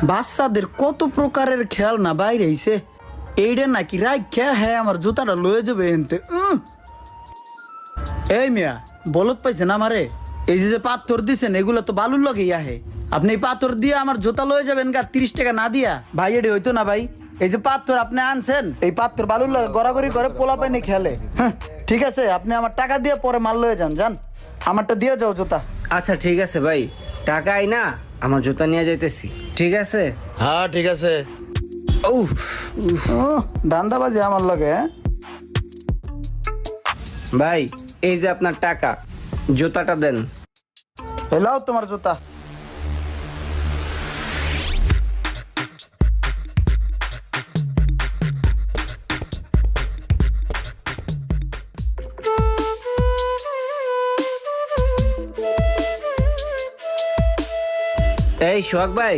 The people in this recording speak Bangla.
বাচ্চাদের কত প্রকারের খেলনা বাইরে আইছে। এইটা নাকি রাখা হ্যাঁ আমার জুতাটা লয়ে যাবে এনতে। এই মিয়া বলত পাইছেন আমারে, এই যে পাথর দিছেন এগুলো তো বালুর লগে আহে। আপনি এই পাথর দিয়ে আমার জুতা লয়ে যাবেন গা 30 টাকা না দিয়া? ভাই এটি হইতো না ভাই। এই যে পাথর আপনি আনছেন, এই পাথর বালুর লগে গড়াগড়ি করে পোলা পাইনি খেলে। হ্যাঁ ঠিক আছে, আপনি আমার টাকা দিয়ে পরে মাল লয়ে যান। যান, আমারটা দিয়ে যাও জুতা। আচ্ছা ঠিক আছে ভাই, টাকাই না আমার জুতা নিয়ে যাইতেছি, ঠিক আছে? হ্যাঁ ঠিক আছে। ও দান্দাবাজি আমার লগে। হ্যাঁ ভাই এই যে আপনার টাকা, জুতাটা দেন। এলাও তোমার জুতা। এই সোহাগ ভাই,